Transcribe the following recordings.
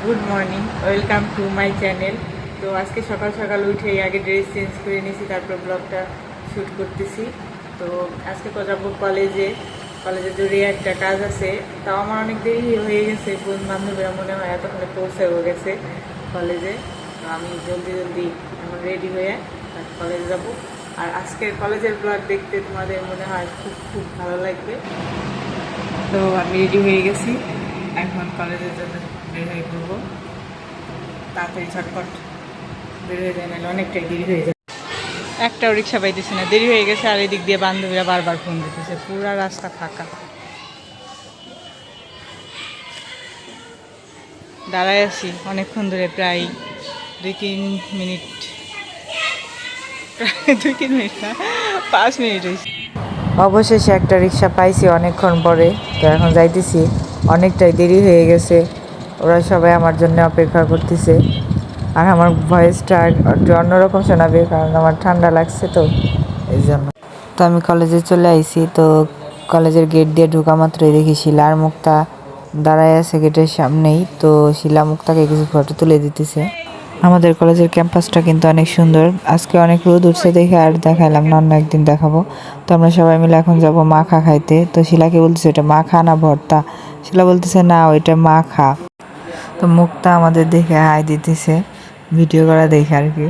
Good morning, welcome to my channel. তো আজকে সকাল সকাল উঠেই আগে ড্রেস চেঞ্জ করে নিয়েছি, তারপর ব্লগটা শ্যুট করতেছি। তো আজকে তো যাবো কলেজে জরুরি একটা কাজ আছে। তাও আমার অনেক দেরি হয়ে গেছে, বোন বান্ধবীরা মনে হয় এতক্ষণে পৌঁছেও গেছে কলেজে। তো আমি জলদি এখন রেডি হয়ে কলেজে যাব। আর আজকের কলেজের ব্লগ দেখতে তোমাদের মনে হয় খুব খুব ভালো লাগবে। তো আমি রেডি হয়ে গেছি, এখন কলেজের জন্য বের হয়ে পড়বো। তাড়াতাড়ি ছটফট বের হয়ে যায়, নাহলে অনেকটাই দেরি হয়ে যায়। একটাও রিক্সা পাইতেছে না, দেরি হয়ে গেছে। আর এদিক দিয়ে বান্ধবীরা বারবার ফোন দিতেছে, পুরা রাস্তা ফাঁকা। দাঁড়ায় আছি অনেকক্ষণ ধরে, প্রায় 2-3 মিনিট, প্রায় 2-3 মিনিট না, 5 মিনিট হয়েছে। অবশেষে একটা রিক্সা পাইছি অনেকক্ষণ পরে। তো এখন যাইতেছি, অনেকটাই দেরি হয়ে গেছে। ওরা সবাই আমার জন্য অপেক্ষা করতেছে। আর আমার ভয়েসটা একটু অন্যরকম শোনাবে, কারণ আমার ঠান্ডা লাগছে, তো এই জন্য। তো আমি কলেজে চলে আইছি। তো কলেজের গেট দিয়ে ঢোকা মাত্রই দেখি শিলা আর মুক্তা দাঁড়ায় আছে গেটের সামনেই। তো শিলা মুক্তাকে কিছু ফটো তুলে দিতেছে। আমাদের কলেজের ক্যাম্পাসটা কিন্তু অনেক সুন্দর। আজকে অনেক রোদ উঠছে দেখে আর দেখাইলাম না, অন্য একদিন দেখাবো। তো আমরা সবাই মিলে এখন যাবো মাখা খাইতে। তো শিলাকে বলতেছে এটা মাখা না ভর্তা। শিলা বলতেছে না, ওইটা মাখা। তো মুক্তা আমাদের দেখে হাই দিতেছে, ভিডিও করা দেখে আর কি।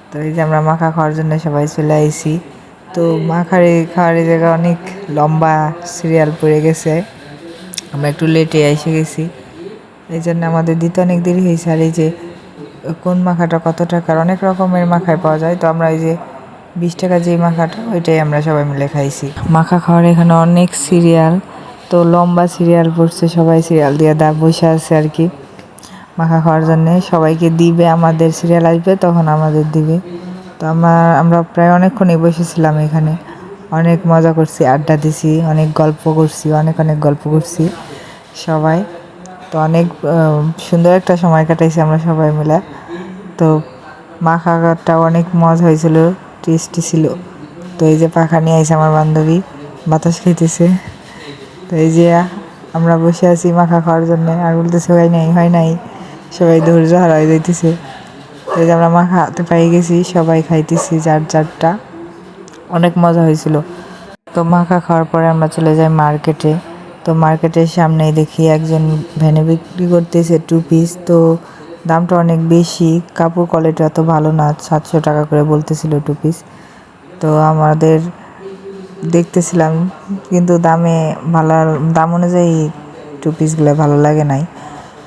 তো এই যে আমরা মাখা খাওয়ার জন্য সবাই চলে আইছি। তো খাওয়ার জায়গা অনেক লম্বা সিরিয়াল পড়ে গেছে, আমরা একটু লেটে এসে গেছি, এই জন্য আমাদের দিতে অনেক দেরি হয়েছে। আর এই যে কোন মাখাটা কত টাকার, অনেক রকমের মাখায় পাওয়া যায়। তো আমরা এই যে 20 টাকা যে মাখাটা, ওইটাই আমরা সবাই মিলে খাইছি। মাখা খাওয়ার এখানে অনেক সিরিয়াল, তো লম্বা সিরিয়াল পড়ছে, সবাই সিরিয়াল দিয়ে বসে আছে আর কি মাখা খাওয়ার জন্যে। সবাইকে দিবে, আমাদের সিরিয়াল আসবে তখন আমাদের দিবে। তো আমরা প্রায় অনেকক্ষণই বসেছিলাম এখানে, অনেক মজা করছি, আড্ডা দিছি, অনেক গল্প করছি, অনেক গল্প করছি সবাই। তো অনেক সুন্দর একটা সময় কাটাইছি আমরা সবাই মিলে। তো মাখাটা অনেক মজা হয়েছিল, টেস্টি ছিল। তো এই যে পাখা নিয়ে আইছে আমার বান্ধবী, বাতাস খেতেছে। তো এই যে আমরা বসে আছি মাখা খাওয়ার জন্য, আর বলতেছে হয় নাই, সবাই ধৈর্য হারাই যাইতেছে। তো এই যে আমরা মাখা হাতে পাই গেছি, সবাই খাইতেছি যারটা, অনেক মজা হয়েছিল। তো মাখা খাওয়ার পরে আমরা চলে যাই মার্কেটে। তো মার্কেটের সামনেই দেখি একজন ভ্যানে বিক্রি করতেছে 2 পিস। তো দামটা অনেক বেশি, কাপড় কোয়ালিটি এত ভালো না, 700 টাকা করে বলতেছিল 2 পিস। তো আমাদের দেখতেছিলাম, কিন্তু দাম অনুযায়ী 2 পিসগুলো ভালো লাগে নাই।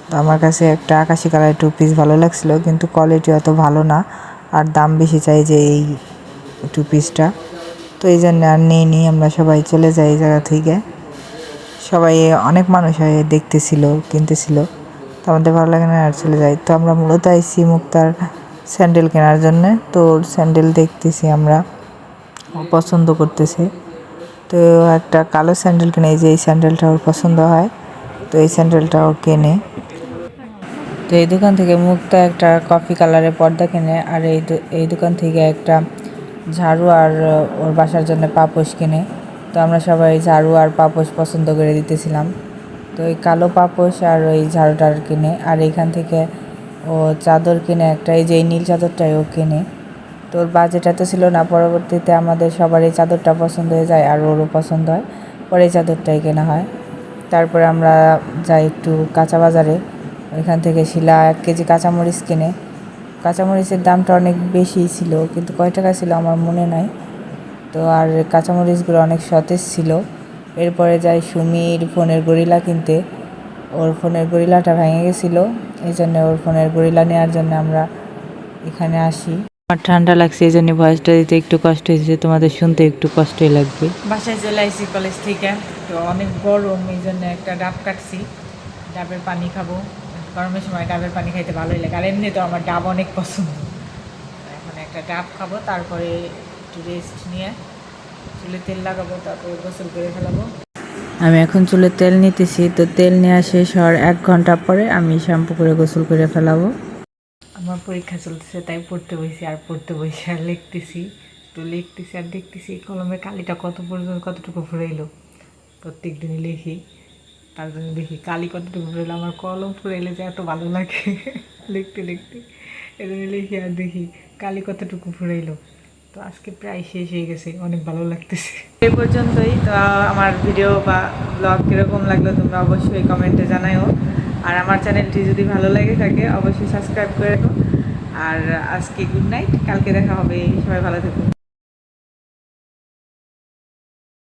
তো আমার কাছে একটা আকাশি কালারের 2 পিস ভালো লাগছিল, কিন্তু কোয়ালিটি অত ভালো না, আর দাম বেশি চাই যে এই 2 পিসটা। তো এই জন্য আর নিই, আমরা সবাই চলে যাই এই জায়গা থেকে। সবাই অনেক মানুষ দেখতেছিল, কিনতেছিল। তো আমাদের ভালো লাগে না, আর চলে যাই। তো আমরা মূলত আইসি মুক্তার স্যান্ডেল কেনার জন্য। তো স্যান্ডেল দেখতেছি আমরা, ও পছন্দ করতেছে। তো একটা কালো স্যান্ডেল কিনে, এই যে এই স্যান্ডেলটা ওর পছন্দ হয়, তো এই স্যান্ডেলটা ও কেনে। তো এই দোকান থেকে মুক্তা একটা কফি কালারের পর্দা কেনে, আর এই দোকান থেকে একটা ঝাড়ু আর ওর বাসার জন্য পাপোশ কিনে। তো আমরা সবাই ঝাড়ু আর পাপোশ পছন্দ করে দিতেছিলাম। তো ওই কালো পাপোশ আর ওই ঝাড়ুটার কিনে, আর এইখান থেকে ও চাদর কিনে একটা, এই যে এই নীল চাদরটাই ও কিনে। তো ওর বাজেট এত ছিল না, পরবর্তীতে আমাদের সবার এই চাদরটা পছন্দ হয়ে যায়, আর ওরও পছন্দ হয়, পরে এই চাদরটাই কেনা হয়। তারপরে আমরা যাই একটু কাঁচা বাজারে, ওইখান থেকে শিলা 1 কেজি কাঁচামরিচ কিনে। কাঁচামরিচের দামটা অনেক বেশি ছিল, কিন্তু কয় টাকা ছিল আমার মনে নাই। তো আর কাঁচামরিচগুলো অনেক সতেজ ছিল। এরপরে যাই সুমির ফোনের গরিলা কিনতে, ওর ফোনের গরিলাটা ভেঙে গেছিলো, এই জন্য ওর ফোনের গরিলা নেওয়ার জন্য আমরা এখানে আসি। আমার ঠান্ডা লাগছে, এই জন্য ভয়েসটা দিতে একটু কষ্ট হয়েছে, তোমাদের শুনতে একটু কষ্টই লাগবে। বাসায় চলে আসি কলেজ থেকে, তো অনেক গরম, এই জন্য একটা ডাব কাটছি, ডাবের পানি খাবো। গরমের সময় ডাবের পানি খাইতে ভালোই লাগে, আর এমনি তো আমার ডাব অনেক পছন্দ। এখন একটা ডাব খাবো, তারপরে একটু রেস্ট নিয়ে চুলে তেল লাগাবো, তারপরে গোসল করে ফেলাবো। আমি এখন চুলে তেল নিতেছি। তো তেল নেওয়া শেষ হওয়ার 1 ঘন্টা পরে আমি শ্যাম্পু করে গোসল করে ফেলাবো। আমার পরীক্ষা চলতেছে, তাই পড়তে বসে আর লিখতেছি। তো লিখতেছি আর দেখতেছি কলমের কালিটা কতটুকু ফুরাইলো। প্রত্যেক দিনই লিখি, তার জন্য দেখি কালি কতটুকু ফুরাইলো। আমার কলম ফুরাইলে যে এত ভালো লাগে লিখতে লিখতে, এজন্য লিখি আর দেখি কালি কতটুকু ফুরাইলো। তো আজকে প্রায় শেষ হয়ে গেছে, অনেক ভালো লাগতেছে। এই পর্যন্তই। তো আমার ভিডিও বা ব্লগ কীরকম লাগলো তোমরা অবশ্যই কমেন্টে জানাও। আর আমার চ্যানেলটি যদি ভালো লাগে থাকে অবশ্যই সাবস্ক্রাইব করে রাখো। আর আজকে গুড নাইট, কালকে দেখা হবে, সবাই ভালো থাকুন।